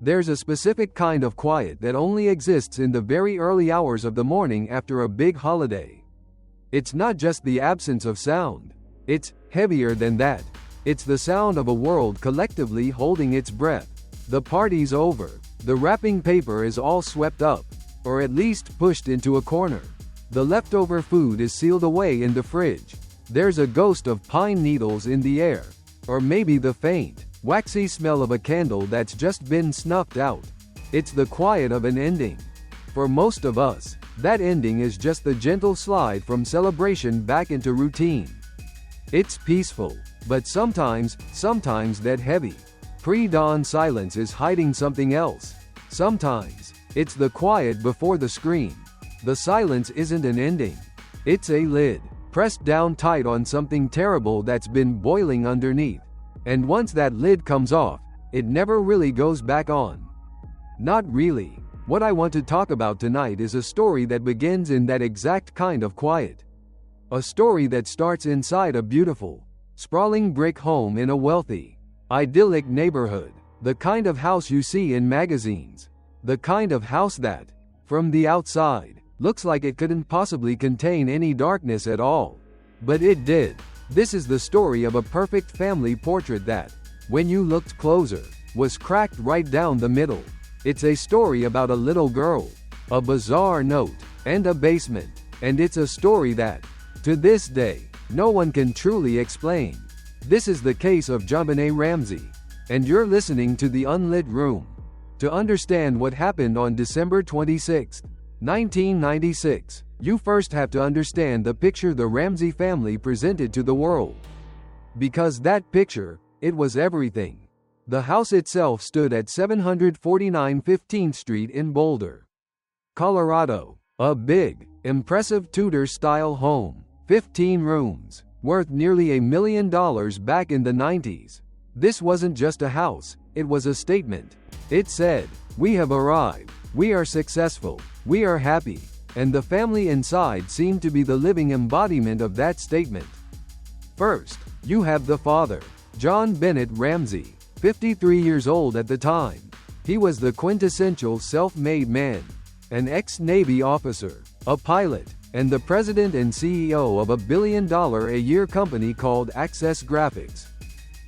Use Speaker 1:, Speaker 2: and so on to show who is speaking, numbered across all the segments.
Speaker 1: There's a specific kind of quiet that only exists in the very early hours of the morning after a big holiday. It's not just the absence of sound. It's heavier than that. It's the sound of a world collectively holding its breath. The party's over. The wrapping paper is all swept up, or at least pushed into a corner. The leftover food is sealed away in the fridge. There's a ghost of pine needles in the air, or maybe the faint, waxy smell of a candle that's just been snuffed out. It's the quiet of an ending. For most of us, that ending is just the gentle slide from celebration back into routine. It's peaceful, but sometimes that heavy, pre-dawn silence is hiding something else. Sometimes, it's the quiet before the scream. The silence isn't an ending. It's a lid, pressed down tight on something terrible that's been boiling underneath. And once that lid comes off, it never really goes back on. Not really. What I want to talk about tonight is a story that begins in that exact kind of quiet. A story that starts inside a beautiful, sprawling brick home in a wealthy, idyllic neighborhood. The kind of house you see in magazines. The kind of house that, from the outside, looks like it couldn't possibly contain any darkness at all. But it did. This is the story of a perfect family portrait that, when you looked closer, was cracked right down the middle. It's a story about a little girl, a bizarre note, and a basement. And it's a story that, to this day, no one can truly explain. This is the case of JonBenét Ramsey. And you're listening to The Unlit Room. To understand what happened on December 26, 1996, you first have to understand the picture the Ramsey family presented to the world. Because that picture, it was everything. The house itself stood at 749 15th Street in Boulder, Colorado. A big, impressive Tudor-style home, 15 rooms, worth nearly $1 million back in the 90s. This wasn't just a house, it was a statement. It said, "We have arrived, we are successful, we are happy," and the family inside seemed to be the living embodiment of that statement. First, you have the father, JonBenét Ramsey, 53 years old at the time. He was the quintessential self-made man, an ex-Navy officer, a pilot, and the president and CEO of a billion-a-year company called Access Graphics.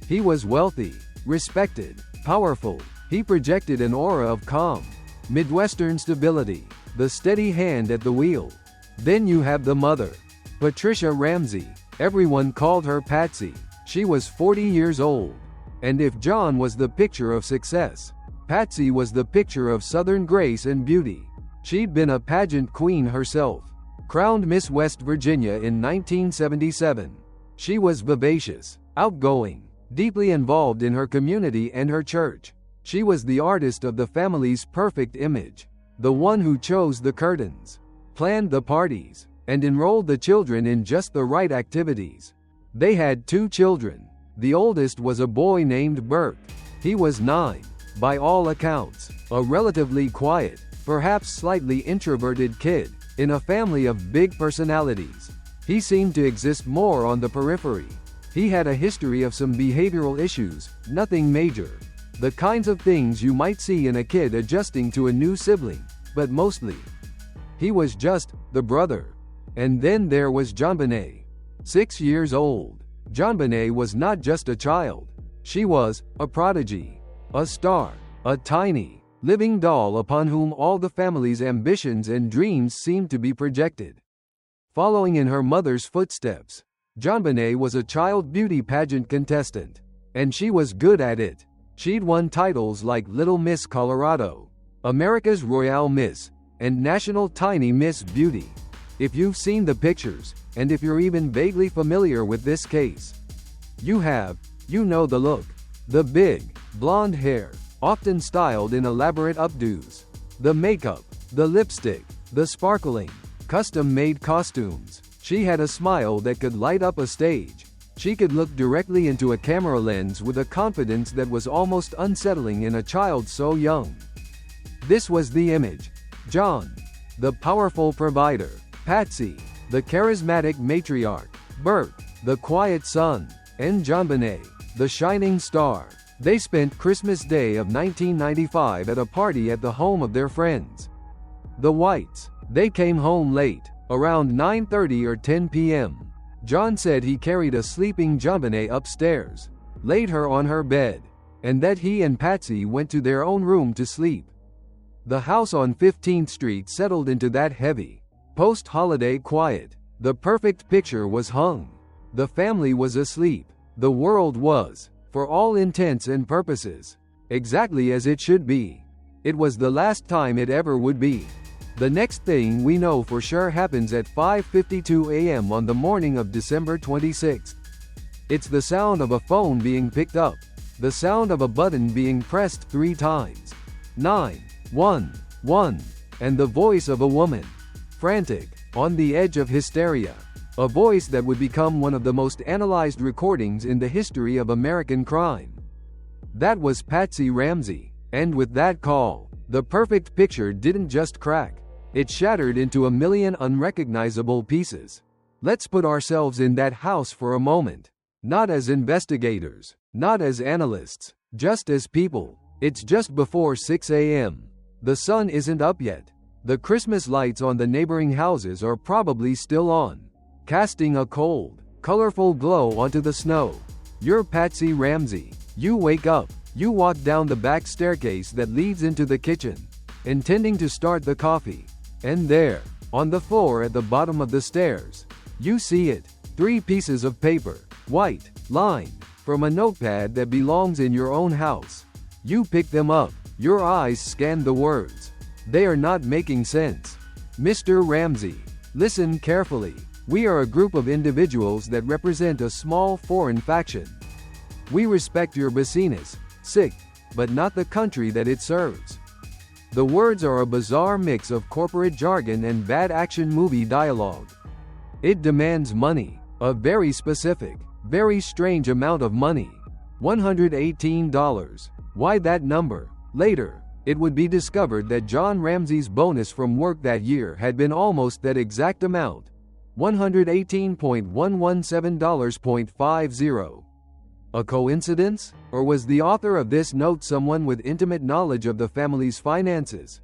Speaker 1: He was wealthy, respected, powerful. He projected an aura of calm, Midwestern stability, the steady hand at the wheel. Then you have the mother, Patricia Ramsey. Everyone called her Patsy. She was 40 years old. And if John was the picture of success, Patsy was the picture of Southern grace and beauty. She'd been a pageant queen herself, crowned Miss West Virginia in 1977. She was vivacious, outgoing, deeply involved in her community and her church. She was the artist of the family's perfect image, the one who chose the curtains, planned the parties, and enrolled the children in just the right activities. They had 2 children. The oldest was a boy named Burke. He was 9. By all accounts, a relatively quiet, perhaps slightly introverted kid, in a family of big personalities. He seemed to exist more on the periphery. He had a history of some behavioral issues, nothing major. The kinds of things you might see in a kid adjusting to a new sibling, but mostly, he was just the brother. And then there was JonBenét, 6 years old. JonBenét was not just a child. She was a prodigy, a star, a tiny, living doll upon whom all the family's ambitions and dreams seemed to be projected. Following in her mother's footsteps, JonBenét was a child beauty pageant contestant, and she was good at it. She'd won titles like Little Miss Colorado, America's Royale Miss, and National Tiny Miss Beauty. If you've seen the pictures, and if you're even vaguely familiar with this case, you know the look. The big, blonde hair, often styled in elaborate updos. The makeup, the lipstick, the sparkling, custom-made costumes. She had a smile that could light up a stage. She could look directly into a camera lens with a confidence that was almost unsettling in a child so young. This was the image. John, the powerful provider. Patsy, the charismatic matriarch. Burke, the quiet son. And JonBenét, the shining star. They spent Christmas Day of 1995 at a party at the home of their friends, the Whites. They came home late, around 9:30 or 10 p.m. John said he carried a sleeping JonBenét upstairs, laid her on her bed, and that he and Patsy went to their own room to sleep. The house on 15th Street settled into that heavy, post-holiday quiet. The perfect picture was hung. The family was asleep. The world was, for all intents and purposes, exactly as it should be. It was the last time it ever would be. The next thing we know for sure happens at 5:52 a.m. on the morning of December 26th. It's the sound of a phone being picked up, the sound of a button being pressed 3 times. 911, and the voice of a woman, frantic, on the edge of hysteria. A voice that would become one of the most analyzed recordings in the history of American crime. That was Patsy Ramsey, and with that call, the perfect picture didn't just crack. It shattered into a million unrecognizable pieces. Let's put ourselves in that house for a moment. Not as investigators, not as analysts, just as people. It's just before 6 a.m. The sun isn't up yet. The Christmas lights on the neighboring houses are probably still on, casting a cold, colorful glow onto the snow. You're Patsy Ramsey. You wake up. You walk down the back staircase that leads into the kitchen, intending to start the coffee. And there, on the floor at the bottom of the stairs, you see it. 3 pieces of paper, white, lined, from a notepad that belongs in your own house. You pick them up. Your eyes scan the words. They are not making sense. Mr. Ramsey, listen carefully. We are a group of individuals that represent a small foreign faction. We respect your business, sick, but not the country that it serves. The words are a bizarre mix of corporate jargon and bad action movie dialogue. It demands money, a very specific, very strange amount of money. $118. Why that number? Later, it would be discovered that John Ramsey's bonus from work that year had been almost that exact amount. $118.117.50. A coincidence? Or was the author of this note someone with intimate knowledge of the family's finances?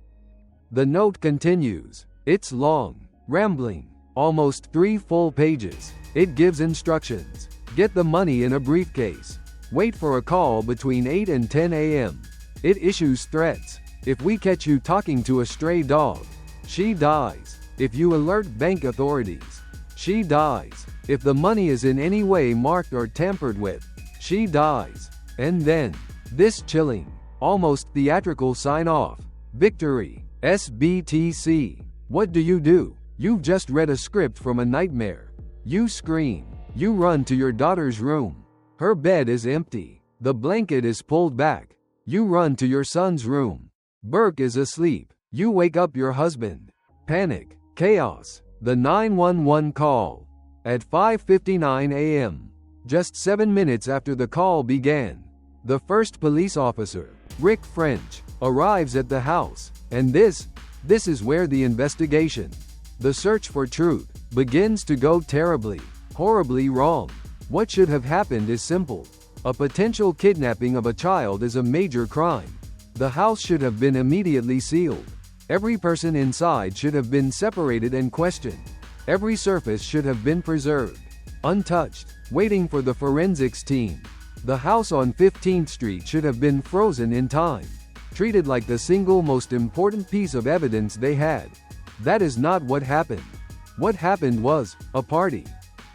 Speaker 1: The note continues. It's long, rambling, almost 3 full pages. It gives instructions. Get the money in a briefcase. Wait for a call between 8 and 10 a.m. It issues threats. If we catch you talking to a stray dog, she dies. If you alert bank authorities, she dies. If the money is in any way marked or tampered with, she dies. And then, this chilling, almost theatrical sign-off. Victory. SBTC. What do? You've just read a script from a nightmare. You scream. You run to your daughter's room. Her bed is empty. The blanket is pulled back. You run to your son's room. Burke is asleep. You wake up your husband. Panic. Chaos. The 911 call. At 5:59 a.m. Just 7 minutes after the call began, the first police officer, Rick French, arrives at the house. And this is where the investigation, the search for truth, begins to go terribly, horribly wrong. What should have happened is simple. A potential kidnapping of a child is a major crime. The house should have been immediately sealed. Every person inside should have been separated and questioned. Every surface should have been preserved, untouched, waiting for the forensics team. The house on 15th Street should have been frozen in time, treated like the single most important piece of evidence they had. That is not what happened. What happened was a party.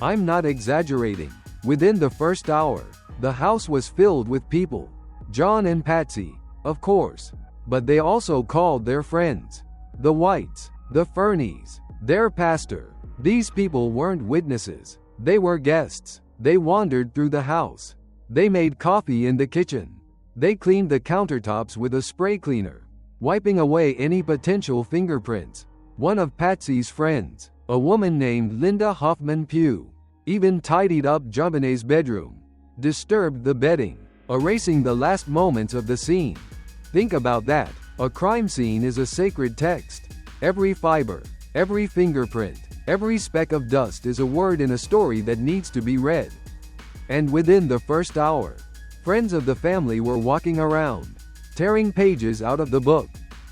Speaker 1: I'm not exaggerating. Within the first hour, the house was filled with people. John and Patsy, of course, but they also called their friends, the Whites, the Fernies, their pastor. These people weren't witnesses. They were guests. They wandered through the house. They made coffee in the kitchen. They cleaned the countertops with a spray cleaner, wiping away any potential fingerprints. One of Patsy's friends, a woman named Linda Hoffman Pugh, even tidied up JonBenét's bedroom, disturbed the bedding, erasing the last moments of the scene. Think about that. A crime scene is a sacred text. Every fiber, every fingerprint, every speck of dust is a word in a story that needs to be read. And within the first hour, Friends of the family were walking around, tearing pages out of the book.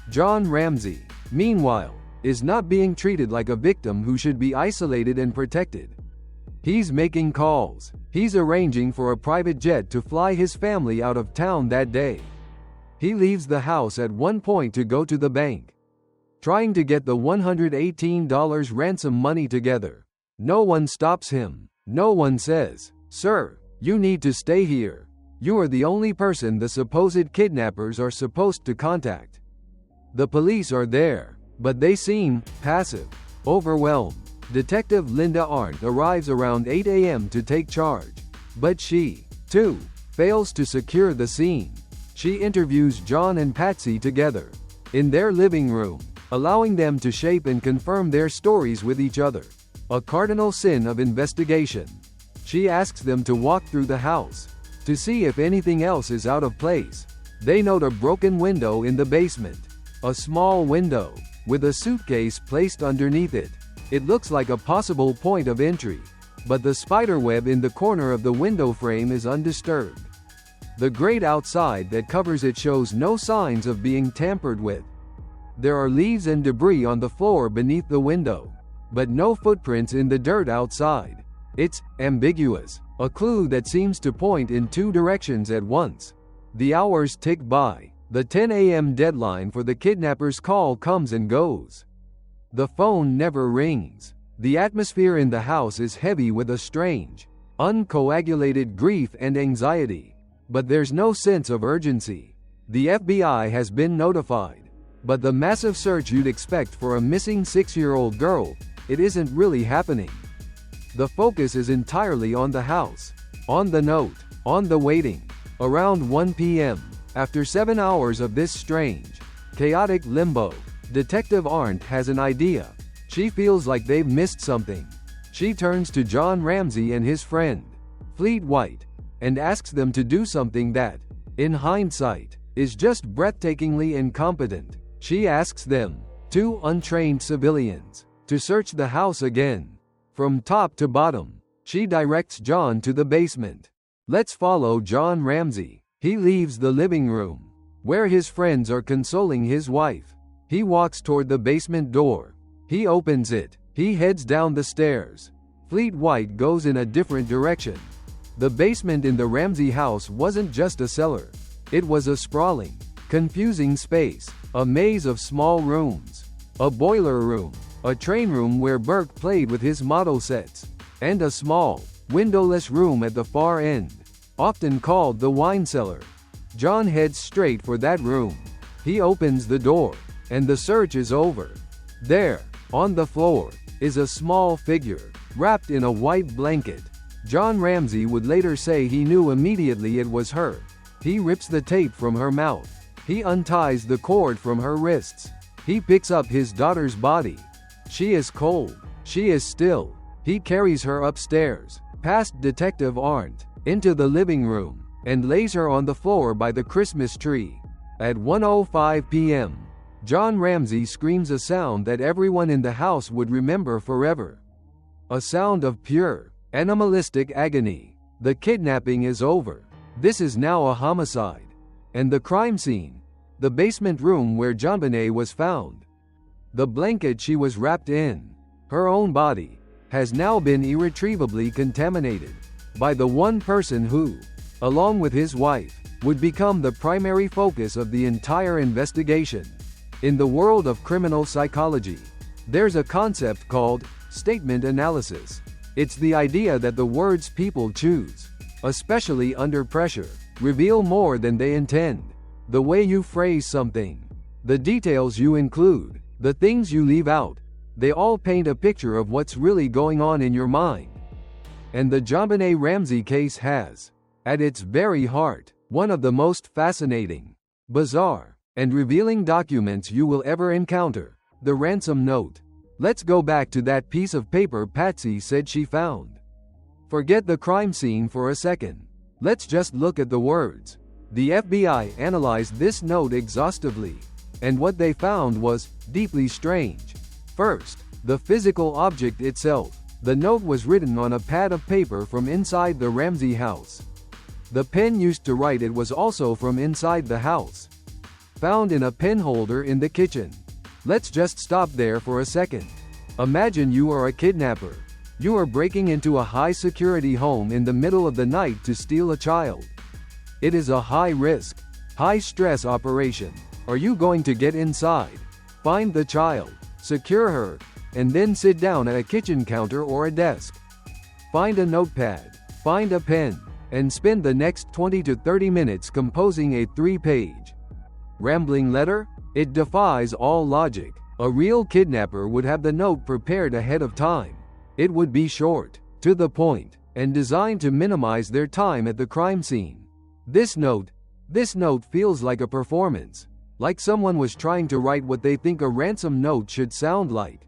Speaker 1: John Ramsey, meanwhile, is not being treated like a victim who should be isolated and protected. He's making calls. He's arranging for a private jet to fly his family out of town that day. He leaves the house at one point to go to the bank, trying to get the $118 ransom money together. No one stops him. No one says, "Sir, you need to stay here. You are the only person the supposed kidnappers are supposed to contact." The police are there, but they seem passive, overwhelmed. Detective Linda Arndt arrives around 8 a.m. to take charge, but she, too, fails to secure the scene. She interviews John and Patsy together, in their living room, allowing them to shape and confirm their stories with each other. A cardinal sin of investigation. She asks them to walk through the house, to see if anything else is out of place. They note a broken window in the basement. A small window, with a suitcase placed underneath it. It looks like a possible point of entry, but the spiderweb in the corner of the window frame is undisturbed. The grate outside that covers it shows no signs of being tampered with. There are leaves and debris on the floor beneath the window, but no footprints in the dirt outside. It's ambiguous, a clue that seems to point in two directions at once. The hours tick by. The 10 a.m. deadline for the kidnapper's call comes and goes. The phone never rings. The atmosphere in the house is heavy with a strange, uncoagulated grief and anxiety. But there's no sense of urgency. The FBI has been notified. But the massive search you'd expect for a missing 6-year-old girl, it isn't really happening. The focus is entirely on the house, on the note, on the waiting. Around 1 p.m., after 7 hours of this strange, chaotic limbo, Detective Arndt has an idea. She feels like they've missed something. She turns to John Ramsey and his friend, Fleet White, and asks them to do something that, in hindsight, is just breathtakingly incompetent. She asks them, two untrained civilians, to search the house again. From top to bottom, she directs John to the basement. Let's follow John Ramsey. He leaves the living room, where his friends are consoling his wife. He walks toward the basement door. He opens it. He heads down the stairs. Fleet White goes in a different direction. The basement in the Ramsey house wasn't just a cellar. It was a sprawling, confusing space, a maze of small rooms, a boiler room, a train room where Burke played with his model sets, and a small, windowless room at the far end, often called the wine cellar. John heads straight for that room. He opens the door, and the search is over. There, on the floor, is a small figure, wrapped in a white blanket. John Ramsey would later say he knew immediately it was her. He rips the tape from her mouth. He unties the cord from her wrists. He picks up his daughter's body. She is cold. She is still. He carries her upstairs, past Detective Arndt, into the living room, and lays her on the floor by the Christmas tree. At 1:05 p.m., John Ramsey screams a sound that everyone in the house would remember forever. A sound of pure, animalistic agony. The kidnapping is over. This is now a homicide. And the crime scene, the basement room where JonBenét was found. The blanket she was wrapped in, her own body, has now been irretrievably contaminated by the one person who, along with his wife, would become the primary focus of the entire investigation. In the world of criminal psychology, there's a concept called statement analysis. It's the idea that the words people choose, especially under pressure, reveal more than they intend. The way you phrase something, the details you include, the things you leave out, they all paint a picture of what's really going on in your mind. And the JonBenét Ramsey case has, at its very heart, one of the most fascinating, bizarre, and revealing documents you will ever encounter, the ransom note. Let's go back to that piece of paper Patsy said she found. Forget the crime scene for a second. Let's just look at the words. The FBI analyzed this note exhaustively, and what they found was deeply strange. First, the physical object itself. The note was written on a pad of paper from inside the Ramsey house. The pen used to write it was also from inside the house, found in a pen holder in the kitchen. Let's just stop there for a second. Imagine you are a kidnapper. You are breaking into a high-security home in the middle of the night to steal a child. It is a high-risk, high-stress operation. Are you going to get inside, find the child, secure her, and then sit down at a kitchen counter or a desk? Find a notepad, find a pen, and spend the next 20 to 30 minutes composing a 3-page, rambling letter? It defies all logic. A real kidnapper would have the note prepared ahead of time. It would be short, to the point, and designed to minimize their time at the crime scene. This note feels like a performance, like someone was trying to write what they think a ransom note should sound like,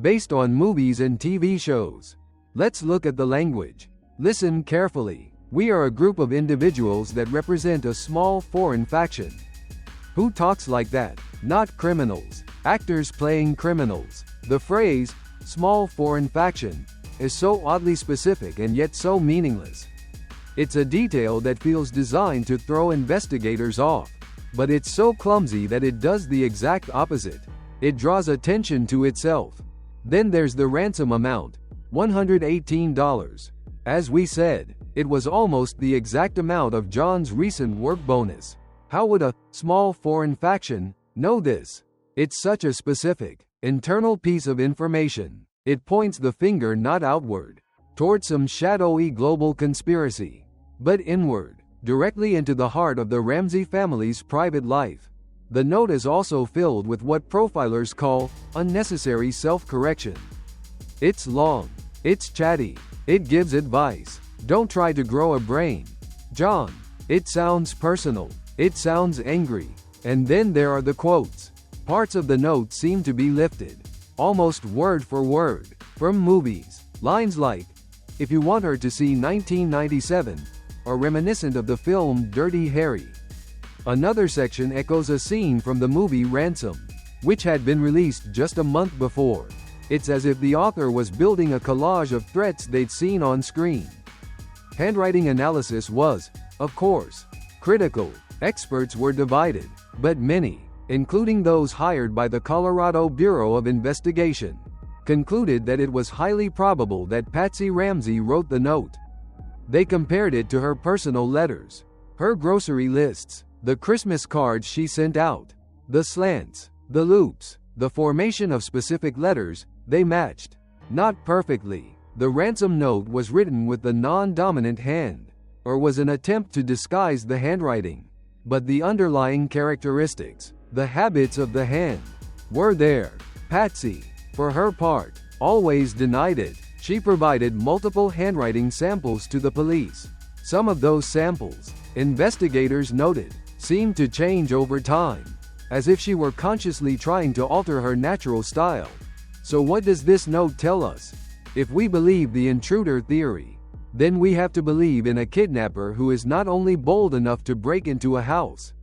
Speaker 1: based on movies and TV shows. Let's look at the language. Listen carefully. We are a group of individuals that represent a small foreign faction. Who talks like that? Not criminals. Actors playing criminals. The phrase, small foreign faction, is so oddly specific and yet so meaningless. It's a detail that feels designed to throw investigators off, but it's so clumsy that it does the exact opposite. It draws attention to itself. Then there's the ransom amount, $118. As we said, it was almost the exact amount of John's recent work bonus. How would a small foreign faction know this? It's such a specific, internal piece of information. It points the finger not outward, toward some shadowy global conspiracy, but inward, directly into the heart of the Ramsey family's private life. The note is also filled with what profilers call unnecessary self-correction. It's long, it's chatty, it gives advice. Don't try to grow a brain, John. It sounds personal, it sounds angry. And then there are the quotes. Parts of the note seem to be lifted, almost word for word, from movies. Lines like, "If you want her to see 1997, are reminiscent of the film Dirty Harry." Another section echoes a scene from the movie Ransom, which had been released just a month before. It's as if the author was building a collage of threats they'd seen on screen. Handwriting analysis was, of course, critical. Experts were divided, but many, including those hired by the Colorado Bureau of Investigation, concluded that it was highly probable that Patsy Ramsey wrote the note. They compared it to her personal letters, her grocery lists, the Christmas cards she sent out, the slants, the loops, the formation of specific letters. They matched. Not perfectly. The ransom note was written with the non-dominant hand, or was an attempt to disguise the handwriting. But the underlying characteristics, the habits of the hand, were there. Patsy, for her part, always denied it. She provided multiple handwriting samples to the police. Some of those samples, investigators noted, seemed to change over time, as if she were consciously trying to alter her natural style. So what does this note tell us? If we believe the intruder theory, then we have to believe in a kidnapper who is not only bold enough to break into a house,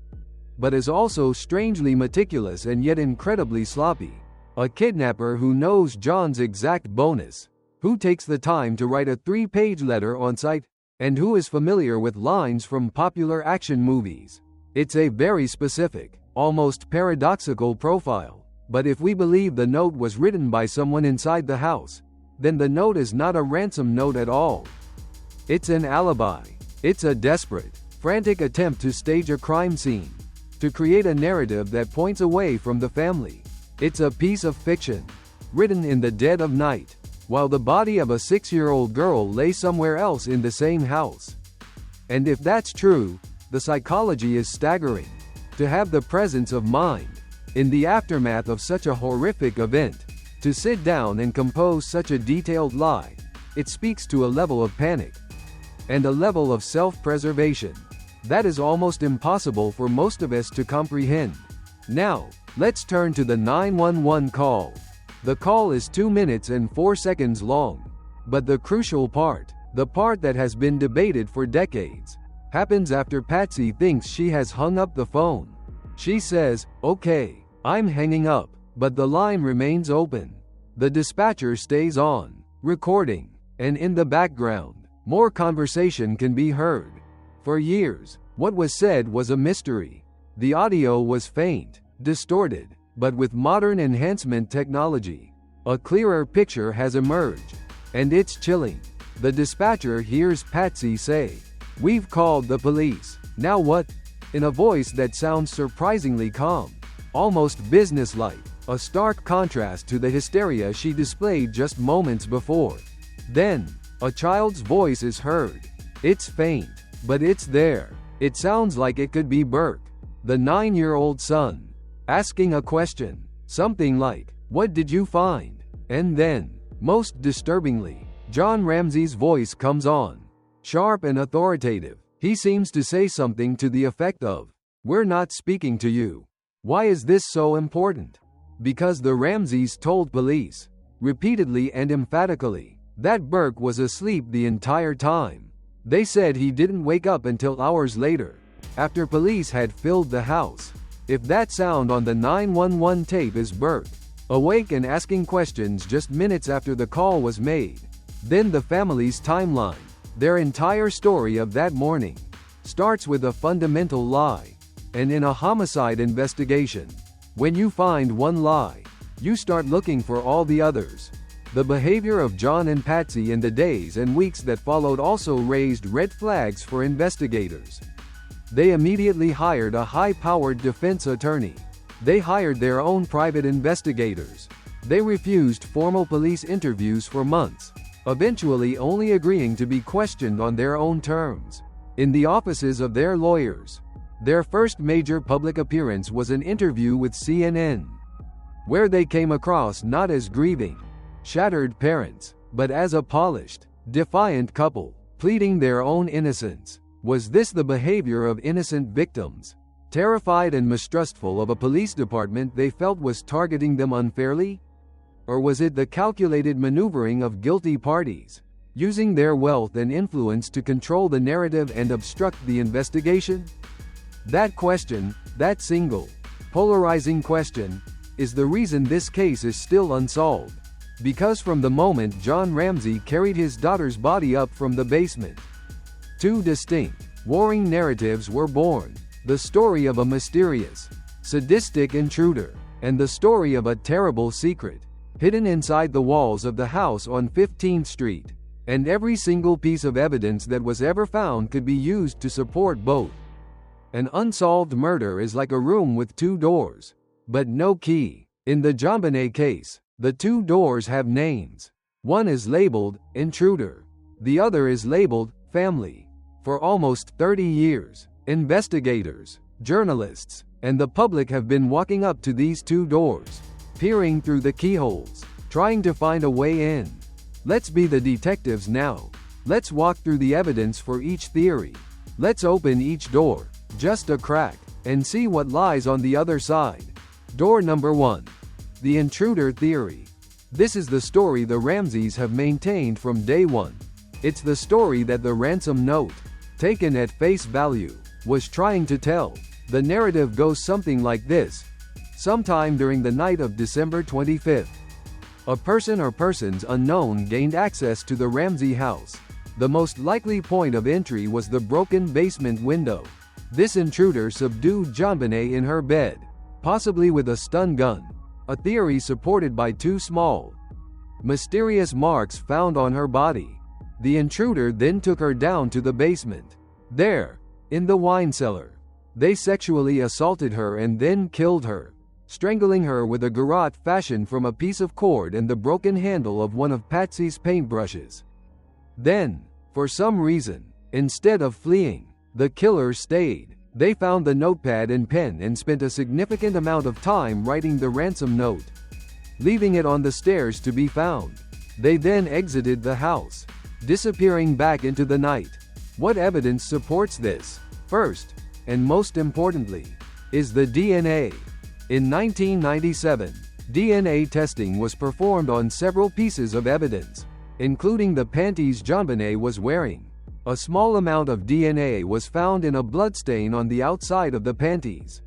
Speaker 1: but is also strangely meticulous and yet incredibly sloppy. A kidnapper who knows John's exact bonus, who takes the time to write a 3-page letter on site, and who is familiar with lines from popular action movies. It's a very specific, almost paradoxical profile. But if we believe the note was written by someone inside the house, then the note is not a ransom note at all. It's an alibi. It's a desperate, frantic attempt to stage a crime scene, to create a narrative that points away from the family. It's a piece of fiction, written in the dead of night, while the body of a 6-year-old girl lay somewhere else in the same house. And if that's true, the psychology is staggering. To have the presence of mind, in the aftermath of such a horrific event, to sit down and compose such a detailed lie, it speaks to a level of panic and a level of self-preservation that is almost impossible for most of us to comprehend. Now, let's turn to the 911 call. The call is 2 minutes and 4 seconds long, but the crucial part, the part that has been debated for decades, happens after Patsy thinks she has hung up the phone. She says, "Okay, I'm hanging up," but the line remains open. The dispatcher stays on, recording, and in the background, more conversation can be heard. For years, what was said was a mystery. The audio was faint, distorted, but with modern enhancement technology, a clearer picture has emerged. And it's chilling. The dispatcher hears Patsy say, "We've called the police. Now what?" in a voice that sounds surprisingly calm, almost businesslike, a stark contrast to the hysteria she displayed just moments before. Then, a child's voice is heard. It's faint, but it's there. It sounds like it could be Burke, the 9-year-old son, asking a question, something like, "What did you find?" And then, most disturbingly, John Ramsey's voice comes on, sharp and authoritative. He seems to say something to the effect of, "We're not speaking to you." Why is this so important? Because the Ramseys told police, repeatedly and emphatically, that Burke was asleep the entire time. They said he didn't wake up until hours later, after police had filled the house. If that sound on the 911 tape is Burke, awake and asking questions just minutes after the call was made, then the family's timeline, their entire story of that morning, starts with a fundamental lie. And in a homicide investigation, when you find one lie, you start looking for all the others. The behavior of John and Patsy in the days and weeks that followed also raised red flags for investigators. They immediately hired a high-powered defense attorney. They hired their own private investigators. They refused formal police interviews for months, eventually only agreeing to be questioned on their own terms, in the offices of their lawyers. Their first major public appearance was an interview with CNN, where they came across not as grieving, shattered parents, but as a polished, defiant couple, pleading their own innocence. Was this the behavior of innocent victims, terrified and mistrustful of a police department they felt was targeting them unfairly? Or was it the calculated maneuvering of guilty parties, using their wealth and influence to control the narrative and obstruct the investigation? That question, that single, polarizing question, is the reason this case is still unsolved. Because from the moment John Ramsey carried his daughter's body up from the basement, two distinct, warring narratives were born: the story of a mysterious, sadistic intruder, and the story of a terrible secret, hidden inside the walls of the house on 15th Street. And every single piece of evidence that was ever found could be used to support both. An unsolved murder is like a room with two doors, but no key. In the JonBenét case, the two doors have names. One is labeled intruder. The other is labeled family. For almost 30 years, investigators, journalists, and the public have been walking up to these two doors, peering through the keyholes, trying to find a way in. Let's be the detectives now. Let's walk through the evidence for each theory. Let's open each door, just a crack, and see what lies on the other side. Door number 1. The intruder theory. This is the story the Ramseys have maintained from day one. It's the story that the ransom note, taken at face value, was trying to tell. The narrative goes something like this. Sometime during the night of December 25th, a person or persons unknown gained access to the Ramsey house. The most likely point of entry was the broken basement window. This intruder subdued JonBenét in her bed, possibly with a stun gun, a theory supported by two small, mysterious marks found on her body. The intruder then took her down to the basement. There, in the wine cellar, they sexually assaulted her and then killed her, strangling her with a garrote fashioned from a piece of cord and the broken handle of one of Patsy's paintbrushes. Then, for some reason, instead of fleeing, the killer stayed. They found the notepad and pen and spent a significant amount of time writing the ransom note, leaving it on the stairs to be found. They then exited the house, disappearing back into the night. What evidence supports this? First, and most importantly, is the DNA. In 1997, DNA testing was performed on several pieces of evidence, including the panties JonBenét was wearing. A small amount of DNA was found in a bloodstain on the outside of the panties.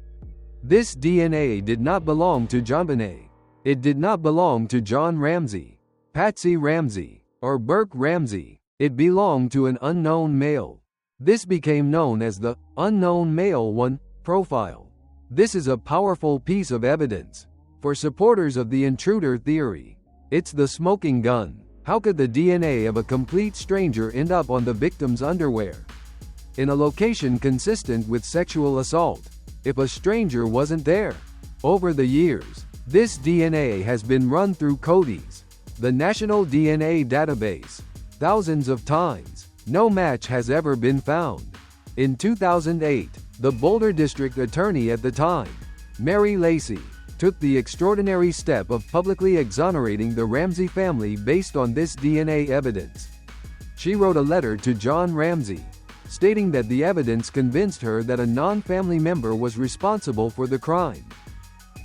Speaker 1: This DNA did not belong to JonBenét. It did not belong to John Ramsey, Patsy Ramsey, or Burke Ramsey. It belonged to an unknown male. This became known as the unknown male 1 profile. This is a powerful piece of evidence. For supporters of the intruder theory, it's the smoking gun. How could the DNA of a complete stranger end up on the victim's underwear? In a location consistent with sexual assault, if a stranger wasn't there? Over the years, this DNA has been run through CODIS, the National DNA Database, thousands of times. No match has ever been found. In 2008, the Boulder District Attorney at the time, Mary Lacey, took the extraordinary step of publicly exonerating the Ramsey family based on this DNA evidence. She wrote a letter to John Ramsey, stating that the evidence convinced her that a non-family member was responsible for the crime.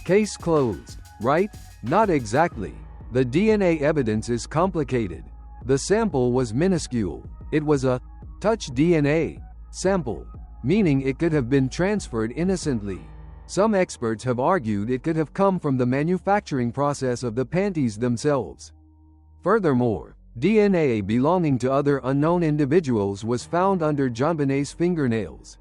Speaker 1: Case closed, right? Not exactly. The DNA evidence is complicated. The sample was minuscule. It was a touch DNA sample, meaning it could have been transferred innocently. Some experts have argued it could have come from the manufacturing process of the panties themselves. Furthermore, DNA belonging to other unknown individuals was found under JonBenét's fingernails,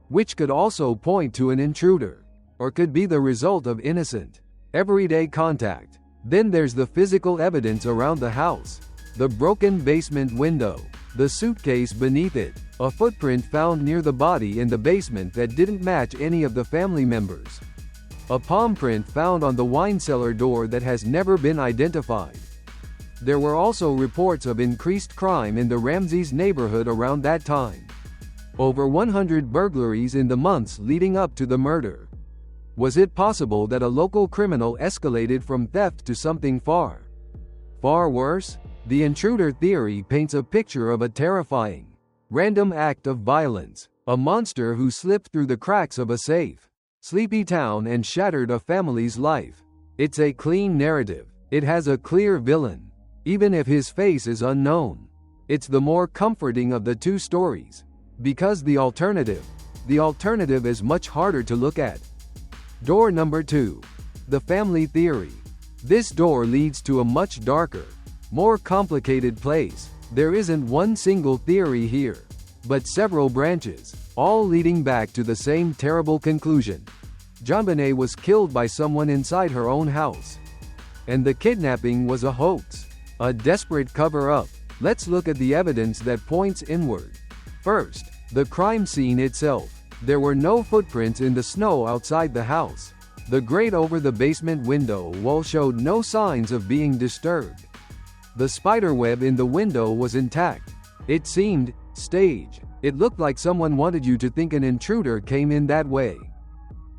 Speaker 1: which could also point to an intruder, or could be the result of innocent, everyday contact. Then there's the physical evidence around the house. The broken basement window, the suitcase beneath it, a footprint found near the body in the basement that didn't match any of the family members, a palm print found on the wine cellar door that has never been identified. There were also reports of increased crime in the Ramseys' neighborhood around that time. Over 100 burglaries in the months leading up to the murder. Was it possible that a local criminal escalated from theft to something far worse? The intruder theory paints a picture of a terrifying, random act of violence, a monster who slipped through the cracks of a safe, sleepy town and shattered a family's life. It's a clean narrative. It has a clear villain, even if his face is unknown. It's the more comforting of the two stories, because the alternative is much harder to look at. Door number 2. The family theory. This door leads to a much darker, more complicated place. There isn't one single theory here, but several branches, all leading back to the same terrible conclusion. JonBenét was killed by someone inside her own house, and the kidnapping was a hoax, a desperate cover-up. Let's look at the evidence that points inward. First, the crime scene itself. There were no footprints in the snow outside the house. The grate over the basement window wall showed no signs of being disturbed. The spiderweb in the window was intact. It seemed staged. It looked like someone wanted you to think an intruder came in that way.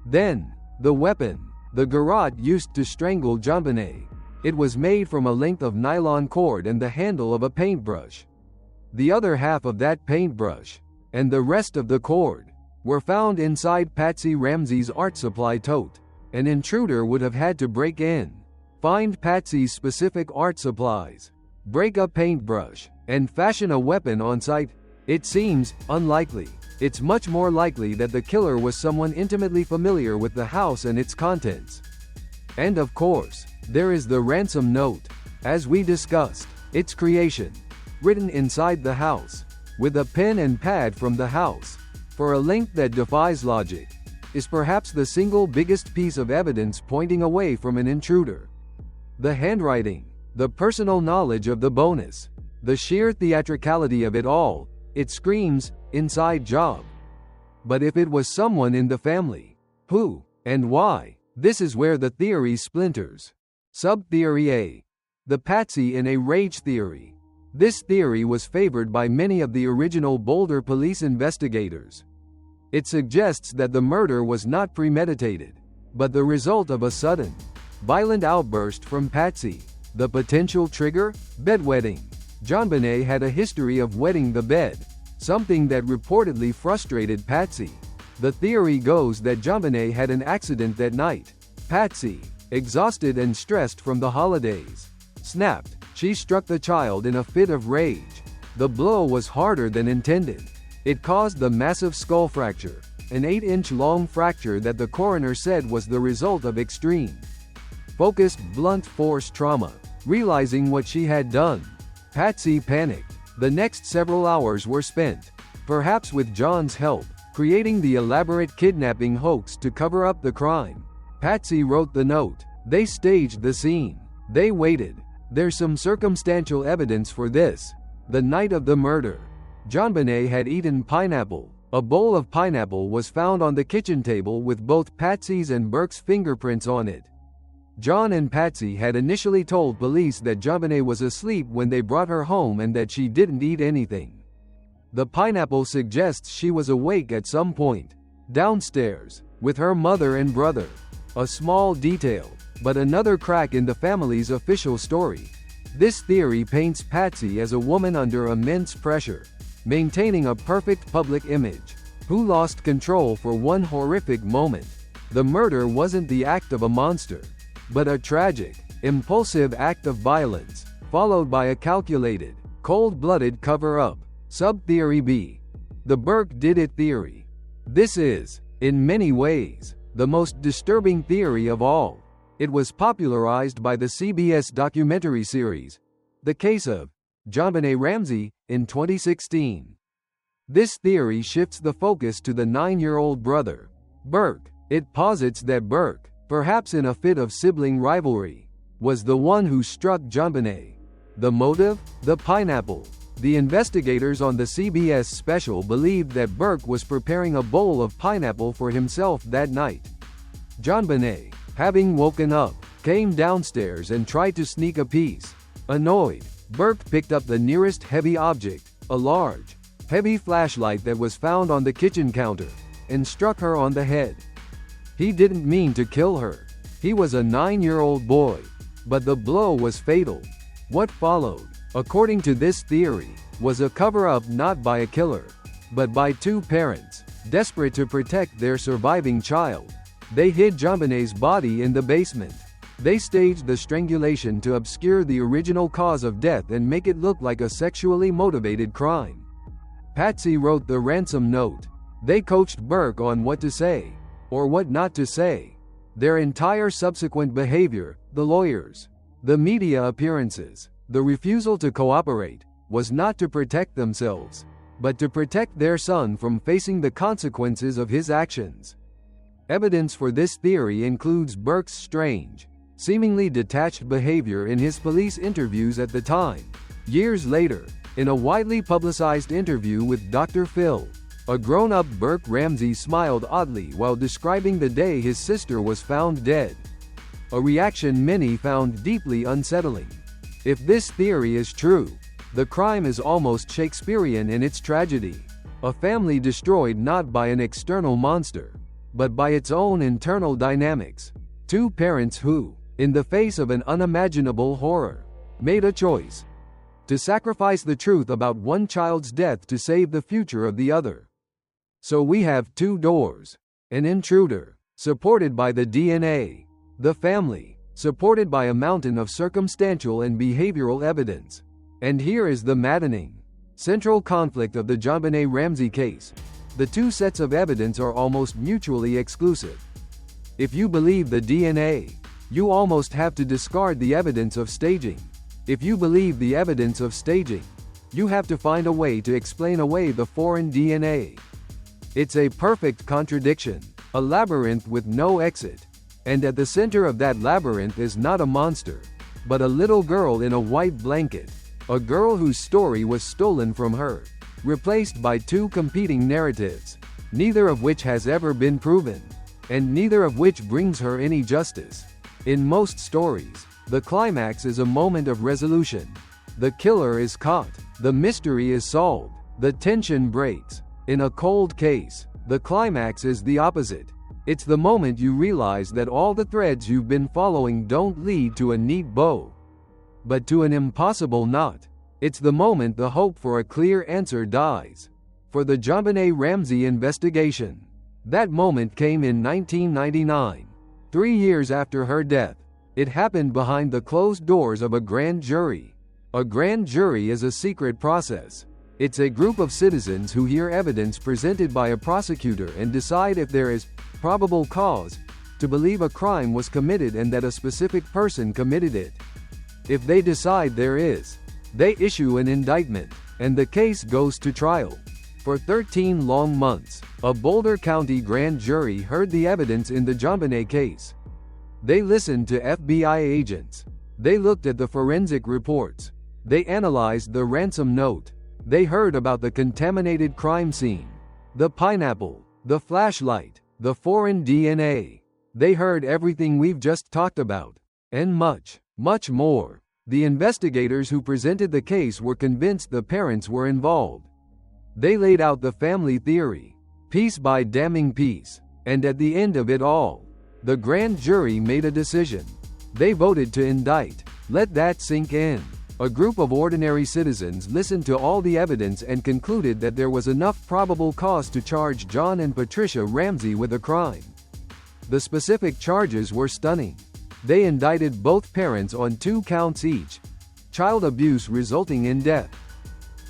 Speaker 1: Then, the weapon. The garrote used to strangle JonBenét. It was made from a length of nylon cord and the handle of a paintbrush. The other half of that paintbrush, and the rest of the cord, were found inside Patsy Ramsey's art supply tote. An intruder would have had to break in, find Patsy's specific art supplies, break a paintbrush, and fashion a weapon on site. It seems unlikely. It's much more likely that the killer was someone intimately familiar with the house and its contents. And of course, there is the ransom note. As we discussed, its creation, written inside the house, with a pen and pad from the house, for a length that defies logic, is perhaps the single biggest piece of evidence pointing away from an intruder. The handwriting, the personal knowledge of the bonus, the sheer theatricality of it all, it screams, inside job. But if it was someone in the family, who, and why? This is where the theory splinters. Sub-theory A. The Patsy in a rage theory. This theory was favored by many of the original Boulder police investigators. It suggests that the murder was not premeditated, but the result of a sudden, violent outburst from Patsy. The potential trigger? Bedwetting. JonBenét had a history of wetting the bed, something that reportedly frustrated Patsy. The theory goes that JonBenét had an accident that night. Patsy, exhausted and stressed from the holidays, snapped. She struck the child in a fit of rage. The blow was harder than intended. It caused the massive skull fracture, an 8-inch long fracture that the coroner said was the result of extreme, focused blunt force trauma. Realizing what she had done, Patsy panicked. The next several hours were spent perhaps with John's help, creating the elaborate kidnapping hoax to cover up the crime. Patsy wrote the note. They staged the scene. They waited. There's some circumstantial evidence for this. The night of the murder, JonBenét had eaten pineapple. A bowl of pineapple was found on the kitchen table with both Patsy's and Burke's fingerprints on it. John and Patsy had initially told police that JonBenét was asleep when they brought her home and that she didn't eat anything. The pineapple suggests she was awake at some point, downstairs, with her mother and brother. A small detail, but another crack in the family's official story. This theory paints Patsy as a woman under immense pressure, maintaining a perfect public image, who lost control for one horrific moment. The murder wasn't the act of a monster, but a tragic, impulsive act of violence, followed by a calculated, cold-blooded cover-up. Sub-theory B. The Burke did it theory. This is, in many ways, the most disturbing theory of all. It was popularized by the CBS documentary series, The Case of JonBenét Ramsey, in 2016. This theory shifts the focus to the 9-year-old brother, Burke. It posits that Burke, perhaps in a fit of sibling rivalry, was the one who struck JonBenét. The motive? The pineapple. The investigators on the CBS special believed that Burke was preparing a bowl of pineapple for himself that night. JonBenét, having woken up, came downstairs and tried to sneak a piece. Annoyed, Burke picked up the nearest heavy object, a large, heavy flashlight that was found on the kitchen counter, and struck her on the head. He didn't mean to kill her. He was a 9-year-old boy. But the blow was fatal. What followed, according to this theory, was a cover-up not by a killer, but by two parents, desperate to protect their surviving child. They hid JonBenét's body in the basement. They staged the strangulation to obscure the original cause of death and make it look like a sexually motivated crime. Patsy wrote the ransom note. They coached Burke on what to say, or what not to say. Their entire subsequent behavior, the lawyers, the media appearances, the refusal to cooperate, was not to protect themselves, but to protect their son from facing the consequences of his actions. Evidence for this theory includes Burke's strange, seemingly detached behavior in his police interviews at the time. Years later, in a widely publicized interview with Dr. Phil, a grown-up Burke, Ramsey smiled oddly while describing the day his sister was found dead. A reaction many found deeply unsettling. If this theory is true, the crime is almost Shakespearean in its tragedy. A family destroyed not by an external monster, but by its own internal dynamics. Two parents who, in the face of an unimaginable horror, made a choice to sacrifice the truth about one child's death to save the future of the other. So we have two doors. An intruder, supported by the DNA. The family, supported by a mountain of circumstantial and behavioral evidence. And here is the maddening, central conflict of the JonBenét Ramsey case. The two sets of evidence are almost mutually exclusive. If you believe the DNA, you almost have to discard the evidence of staging. If you believe the evidence of staging, you have to find a way to explain away the foreign DNA. It's a perfect contradiction, a labyrinth with no exit. And at the center of that labyrinth is not a monster, but a little girl in a white blanket. A girl whose story was stolen from her, replaced by two competing narratives, neither of which has ever been proven, and neither of which brings her any justice. In most stories, the climax is a moment of resolution. The killer is caught, the mystery is solved, the tension breaks. In a cold case, the climax is the opposite. It's the moment you realize that all the threads you've been following don't lead to a neat bow, but to an impossible knot. It's the moment the hope for a clear answer dies. For the JonBenét Ramsey investigation, that moment came in 1999, 3 years after her death. It happened behind the closed doors of a grand jury. A grand jury is a secret process. It's a group of citizens who hear evidence presented by a prosecutor and decide if there is probable cause to believe a crime was committed and that a specific person committed it. If they decide there is, they issue an indictment, and the case goes to trial. For 13 long months, a Boulder County grand jury heard the evidence in the JonBenét case. They listened to FBI agents. They looked at the forensic reports. They analyzed the ransom note. They heard about the contaminated crime scene, the pineapple, the flashlight, the foreign DNA. They heard everything we've just talked about, and much, much more. The investigators who presented the case were convinced the parents were involved. They laid out the family theory, piece by damning piece, and at the end of it all, the grand jury made a decision. They voted to indict. Let that sink in. A group of ordinary citizens listened to all the evidence and concluded that there was enough probable cause to charge John and Patricia Ramsey with a crime. The specific charges were stunning. They indicted both parents on 2 counts each, child abuse resulting in death.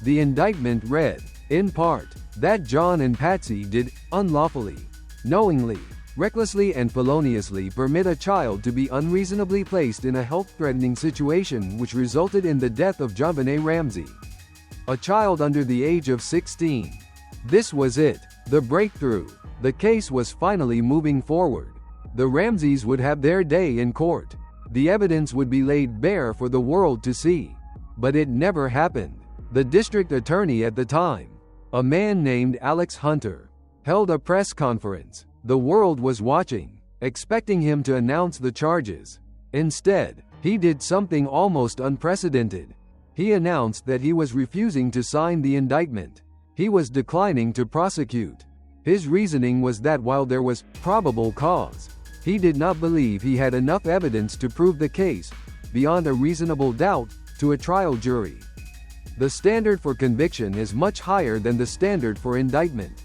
Speaker 1: The indictment read, in part, that John and Patsy did, unlawfully, knowingly, recklessly and feloniously permit a child to be unreasonably placed in a health-threatening situation which resulted in the death of JonBenét Ramsey, a child under the age of 16. This was it, the breakthrough. The case was finally moving forward. The Ramseys would have their day in court. The evidence would be laid bare for the world to see. But it never happened. The district attorney at the time, a man named Alex Hunter, held a press conference. The world was watching, expecting him to announce the charges. Instead, he did something almost unprecedented. He announced that he was refusing to sign the indictment. He was declining to prosecute. His reasoning was that while there was probable cause, he did not believe he had enough evidence to prove the case, beyond a reasonable doubt, to a trial jury. The standard for conviction is much higher than the standard for indictment.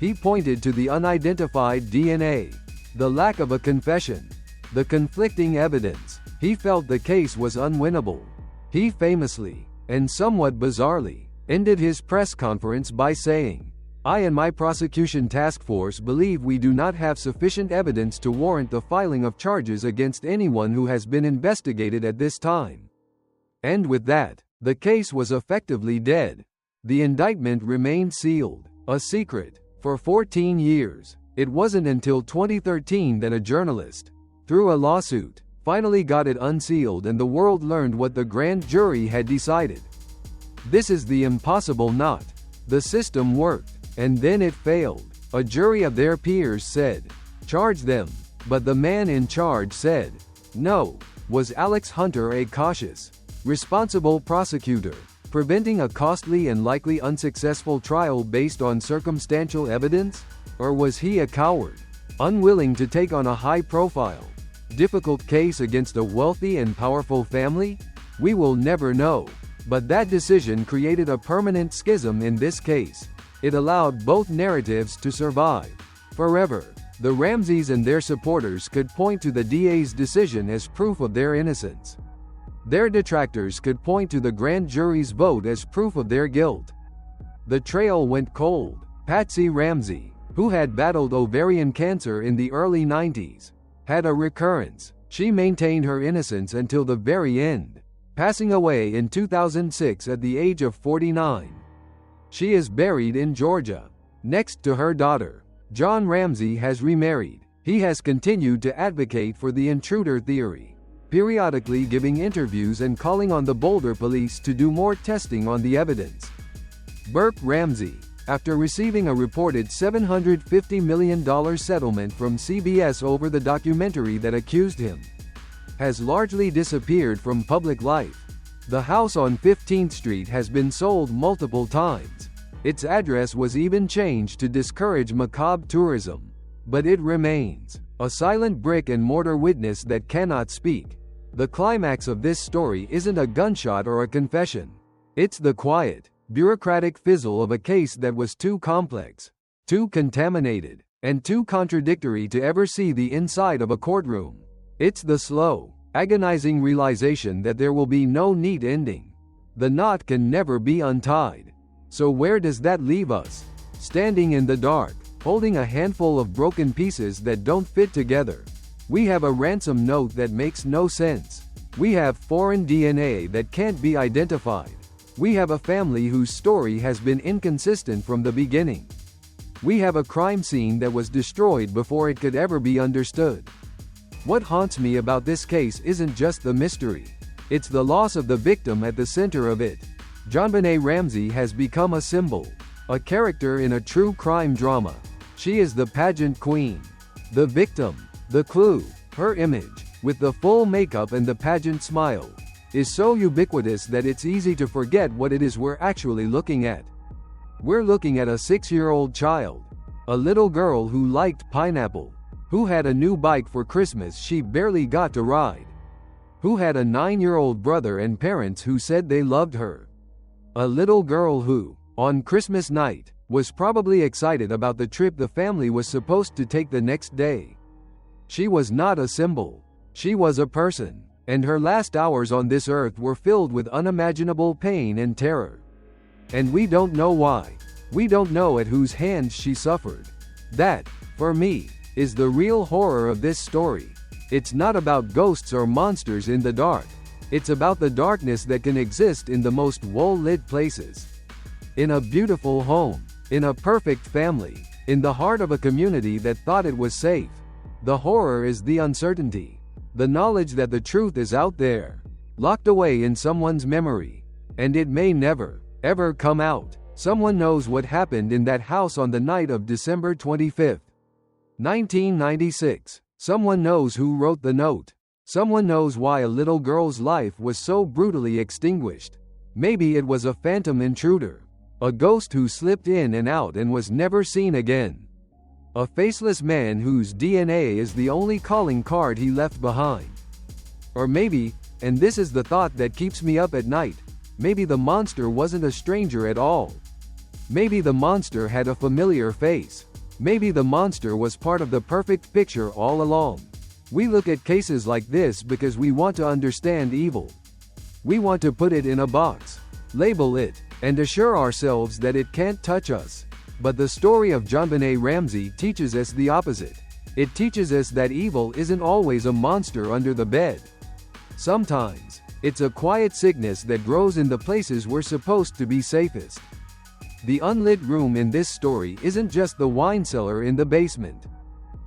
Speaker 1: He pointed to the unidentified DNA, the lack of a confession, the conflicting evidence. He felt the case was unwinnable. He famously, and somewhat bizarrely, ended his press conference by saying, "I and my prosecution task force believe we do not have sufficient evidence to warrant the filing of charges against anyone who has been investigated at this time." And with that, the case was effectively dead. The indictment remained sealed, a secret, for 14 years. It wasn't until 2013 that a journalist, through a lawsuit, finally got it unsealed and the world learned what the grand jury had decided. This is the impossible knot. The system worked, and then it failed. A jury of their peers said, "Charge them," but the man in charge said, "No." Was Alex Hunter a cautious, responsible prosecutor, preventing a costly and likely unsuccessful trial based on circumstantial evidence? Or was he a coward, unwilling to take on a high-profile, difficult case against a wealthy and powerful family? We will never know. But that decision created a permanent schism in this case. It allowed both narratives to survive forever. The Ramseys and their supporters could point to the DA's decision as proof of their innocence. Their detractors could point to the grand jury's vote as proof of their guilt. The trail went cold. Patsy Ramsey, who had battled ovarian cancer in the early 90s, had a recurrence. She maintained her innocence until the very end, passing away in 2006 at the age of 49. She is buried in Georgia, next to her daughter. John Ramsey has remarried. He has continued to advocate for the intruder theory, periodically giving interviews and calling on the Boulder police to do more testing on the evidence. Burke Ramsey, after receiving a reported $750 million settlement from CBS over the documentary that accused him, has largely disappeared from public life. The house on 15th Street has been sold multiple times. Its address was even changed to discourage macabre tourism. But it remains a silent brick-and-mortar witness that cannot speak. The climax of this story isn't a gunshot or a confession. It's the quiet, bureaucratic fizzle of a case that was too complex, too contaminated, and too contradictory to ever see the inside of a courtroom. It's the slow, agonizing realization that there will be no neat ending. The knot can never be untied. So where does that leave us? Standing in the dark, holding a handful of broken pieces that don't fit together. We have a ransom note that makes no sense. We have foreign DNA that can't be identified. We have a family whose story has been inconsistent from the beginning. We have a crime scene that was destroyed before it could ever be understood. What haunts me about this case isn't just the mystery. It's the loss of the victim at the center of it. JonBenét Ramsey has become a symbol, a character in a true crime drama. She is the pageant queen, the victim, the clue. Her image, with the full makeup and the pageant smile, is so ubiquitous that it's easy to forget what it is we're actually looking at. We're looking at a 6-year-old child, a little girl who liked pineapple, who had a new bike for Christmas she barely got to ride, who had a 9-year-old brother and parents who said they loved her. A little girl who, on Christmas night, was probably excited about the trip the family was supposed to take the next day. She was not a symbol. She was a person, and her last hours on this earth were filled with unimaginable pain and terror. And we don't know why. We don't know at whose hands she suffered. That, for me, is the real horror of this story. It's not about ghosts or monsters in the dark. It's about the darkness that can exist in the most well-lit places. In a beautiful home, in a perfect family, in the heart of a community that thought it was safe. The horror is the uncertainty, the knowledge that the truth is out there, locked away in someone's memory, and it may never, ever come out. Someone knows what happened in that house on the night of December 25, 1996. Someone knows who wrote the note. Someone knows why a little girl's life was so brutally extinguished. Maybe it was a phantom intruder, a ghost who slipped in and out and was never seen again. A faceless man whose DNA is the only calling card he left behind. Or maybe, and this is the thought that keeps me up at night, maybe the monster wasn't a stranger at all. Maybe the monster had a familiar face. Maybe the monster was part of the perfect picture all along. We look at cases like this because we want to understand evil. We want to put it in a box, label it, and assure ourselves that it can't touch us. But the story of JonBenét Ramsey teaches us the opposite. It teaches us that evil isn't always a monster under the bed. Sometimes, it's a quiet sickness that grows in the places we're supposed to be safest. The unlit room in this story isn't just the wine cellar in the basement.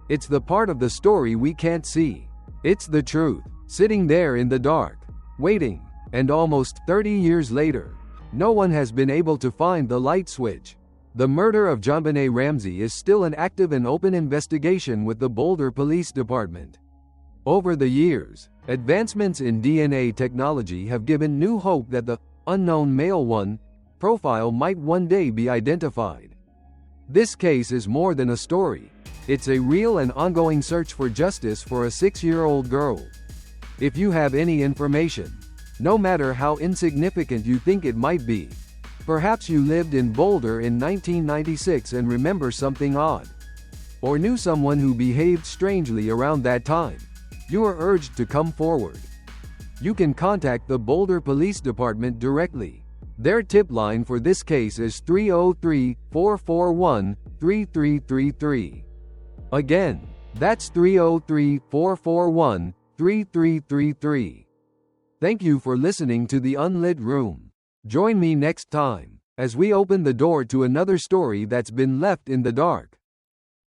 Speaker 1: It's the part of the story we can't see. It's the truth, sitting there in the dark, waiting, and almost 30 years later, no one has been able to find the light switch. The murder of JonBenét Ramsey is still an active and open investigation with the Boulder Police Department. Over the years, advancements in DNA technology have given new hope that the unknown male one profile might one day be identified. This case is more than a story. It's a real and ongoing search for justice for a 6-year-old girl. If you have any information, no matter how insignificant you think it might be, perhaps you lived in Boulder in 1996 and remember something odd, or knew someone who behaved strangely around that time, you are urged to come forward. You can contact the Boulder Police Department directly. Their tip line for this case is 303-441-3333. Again, that's 303-441-3333. Thank you for listening to The Unlit Room. Join me next time, as we open the door to another story that's been left in the dark.